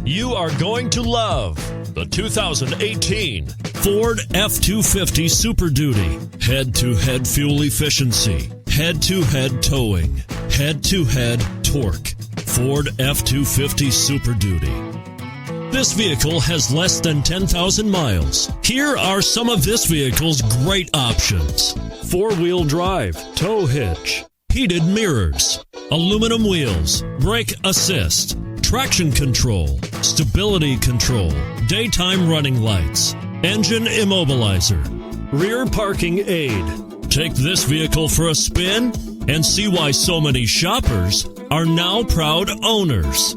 You are going to love the 2018 Ford F-250 Super Duty. Head-to-head fuel efficiency, head-to-head towing, head-to-head torque. Ford F-250 Super Duty. This vehicle has less than 10,000 miles. Here are some of this vehicle's great options: four-wheel drive, tow hitch, heated mirrors, aluminum wheels, brake assist, traction control, stability control, daytime running lights, engine immobilizer, rear parking aid. Take this vehicle for a spin and see why so many shoppers are now proud owners.